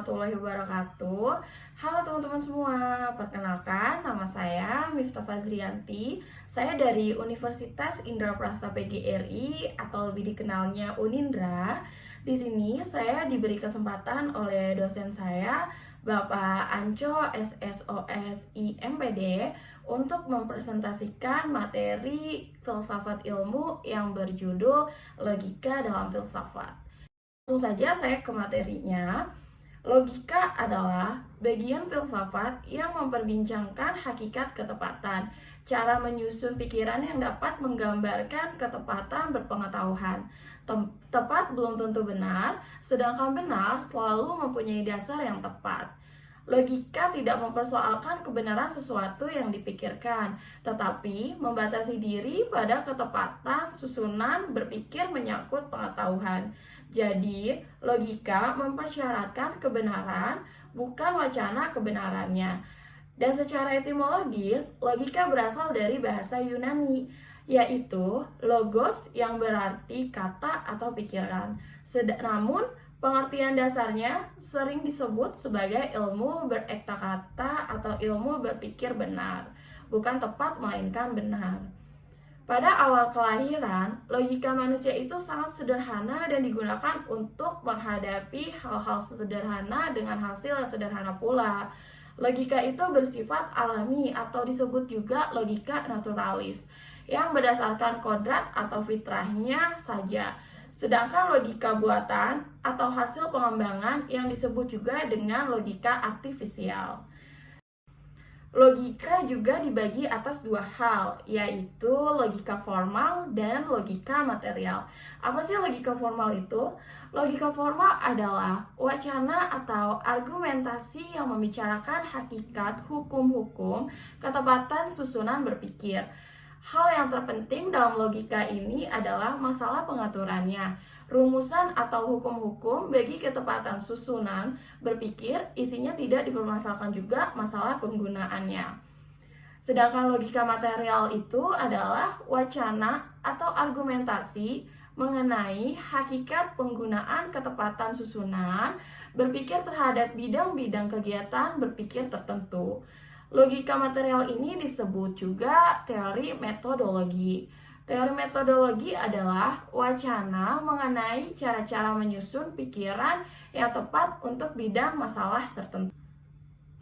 warahmatullahi wabarakatuh. Halo teman-teman semua, perkenalkan nama saya Miftah Fazrianti. Saya dari Universitas Indraprasta PGRI atau lebih dikenalnya Unindra. Di sini saya diberi kesempatan oleh dosen saya, Bapak Anco SSOS IMPD, untuk mempresentasikan materi filsafat ilmu yang berjudul Logika dalam Filsafat. Langsung saja saya ke materinya. Logika adalah bagian filsafat yang memperbincangkan hakikat ketepatan, cara menyusun pikiran yang dapat menggambarkan ketepatan berpengetahuan. Tepat belum tentu benar, sedangkan benar selalu mempunyai dasar yang tepat. Logika tidak mempersoalkan kebenaran sesuatu yang dipikirkan, tetapi membatasi diri pada ketepatan susunan berpikir menyangkut pengetahuan. Jadi, logika mempersyaratkan kebenaran, bukan wacana kebenarannya. Dan secara etimologis, logika berasal dari bahasa Yunani, yaitu logos yang berarti kata atau pikiran. Namun, pengertian dasarnya sering disebut sebagai ilmu berekta-kata atau ilmu berpikir benar, bukan tepat melainkan benar. Pada awal kelahiran, logika manusia itu sangat sederhana dan digunakan untuk menghadapi hal-hal sederhana dengan hasil yang sederhana pula. Logika itu bersifat alami atau disebut juga logika naturalis, yang berdasarkan kodrat atau fitrahnya saja. Sedangkan logika buatan atau hasil pengembangan yang disebut juga dengan logika artifisial. Logika juga dibagi atas dua hal, yaitu logika formal dan logika material. Apa sih logika formal itu? Logika formal adalah wacana atau argumentasi yang membicarakan hakikat hukum-hukum, ketepatan susunan berpikir. Hal yang terpenting dalam logika ini adalah masalah pengaturannya. Rumusan atau hukum-hukum bagi ketepatan susunan berpikir isinya tidak dipermasalahkan juga masalah penggunaannya. Sedangkan logika material itu adalah wacana atau argumentasi mengenai hakikat penggunaan ketepatan susunan berpikir terhadap bidang-bidang kegiatan berpikir tertentu. Logika material ini disebut juga teori metodologi. Teori metodologi adalah wacana mengenai cara-cara menyusun pikiran yang tepat untuk bidang masalah tertentu.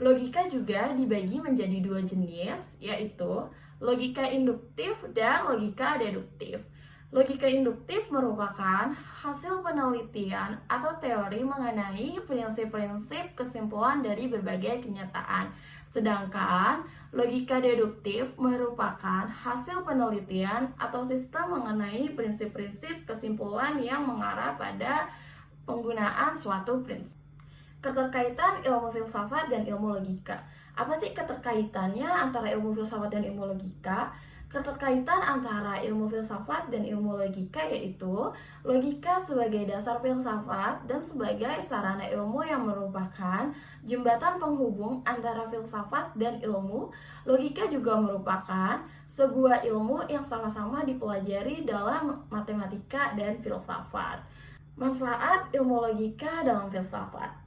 Logika juga dibagi menjadi dua jenis, yaitu logika induktif dan logika deduktif. Logika induktif merupakan hasil penelitian atau teori mengenai prinsip-prinsip kesimpulan dari berbagai kenyataan. Sedangkan logika deduktif merupakan hasil penelitian atau sistem mengenai prinsip-prinsip kesimpulan yang mengarah pada penggunaan suatu prinsip. Keterkaitan ilmu filsafat dan ilmu logika. Apa sih keterkaitannya antara ilmu filsafat dan ilmu logika? Keterkaitan antara ilmu filsafat dan ilmu logika yaitu logika sebagai dasar filsafat dan sebagai sarana ilmu yang merupakan jembatan penghubung antara filsafat dan ilmu. Logika juga merupakan sebuah ilmu yang sama-sama dipelajari dalam matematika dan filsafat. Manfaat ilmu logika dalam filsafat.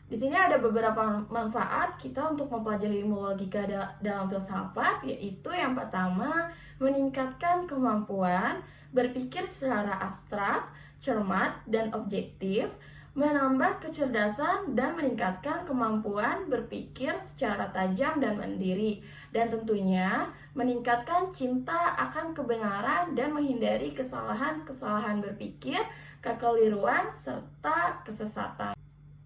Di sini ada beberapa manfaat kita untuk mempelajari ilmu logika dalam filsafat, yaitu yang pertama, meningkatkan kemampuan berpikir secara abstrak, cermat, dan objektif, menambah kecerdasan dan meningkatkan kemampuan berpikir secara tajam dan mandiri, dan tentunya meningkatkan cinta akan kebenaran dan menghindari kesalahan-kesalahan berpikir, kekeliruan, serta kesesatan.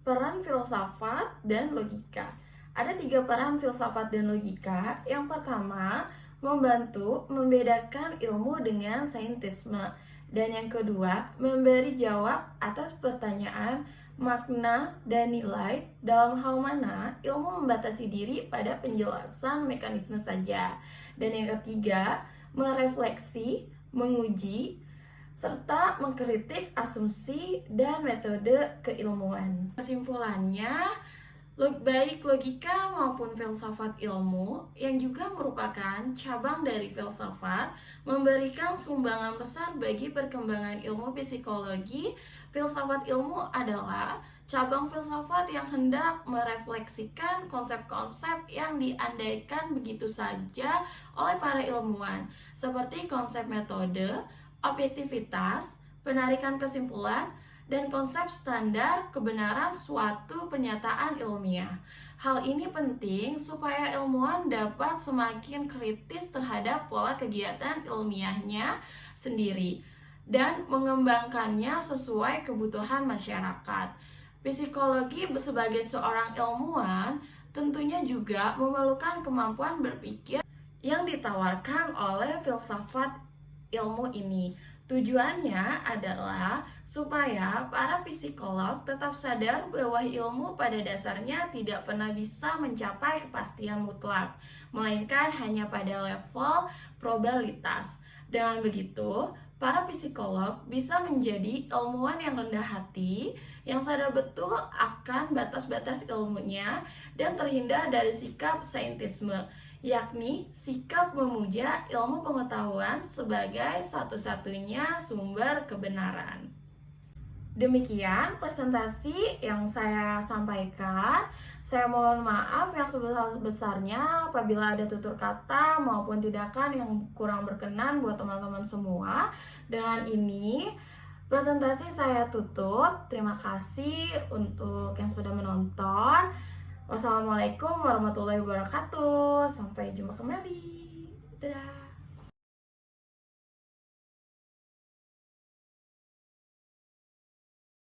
Peran filsafat dan logika. Ada 3 peran filsafat dan logika. Yang pertama, membantu membedakan ilmu dengan saintisme. Dan yang kedua, memberi jawab atas pertanyaan makna dan nilai dalam hal mana ilmu membatasi diri pada penjelasan mekanisme saja. Dan yang ketiga, merefleksi, menguji, serta mengkritik asumsi dan metode keilmuan. Kesimpulannya, baik logika maupun filsafat ilmu yang juga merupakan cabang dari filsafat memberikan sumbangan besar bagi perkembangan ilmu psikologi. Filsafat ilmu adalah cabang filsafat yang hendak merefleksikan konsep-konsep yang diandaikan begitu saja oleh para ilmuwan, seperti konsep metode, objektivitas, penarikan kesimpulan, dan konsep standar kebenaran suatu pernyataan ilmiah. Hal ini penting supaya ilmuwan dapat semakin kritis terhadap pola kegiatan ilmiahnya sendiri dan mengembangkannya sesuai kebutuhan masyarakat. Psikologi sebagai seorang ilmuwan tentunya juga memerlukan kemampuan berpikir yang ditawarkan oleh filsafat ilmu ini. Tujuannya adalah supaya para psikolog tetap sadar bahwa ilmu pada dasarnya tidak pernah bisa mencapai kepastian mutlak, melainkan hanya pada level probabilitas. Dengan begitu, para psikolog bisa menjadi ilmuwan yang rendah hati, yang sadar betul akan batas-batas ilmunya, dan terhindar dari sikap saintisme, yakni sikap memuja ilmu pengetahuan sebagai satu-satunya sumber kebenaran. Demikian presentasi yang saya sampaikan. Saya mohon maaf yang sebesar-besarnya apabila ada tutur kata maupun tindakan yang kurang berkenan buat teman-teman semua. Dengan ini presentasi saya tutup. Terima kasih untuk yang sudah menonton. Wassalamualaikum warahmatullahi wabarakatuh. Sampai jumpa kembali. Dadah.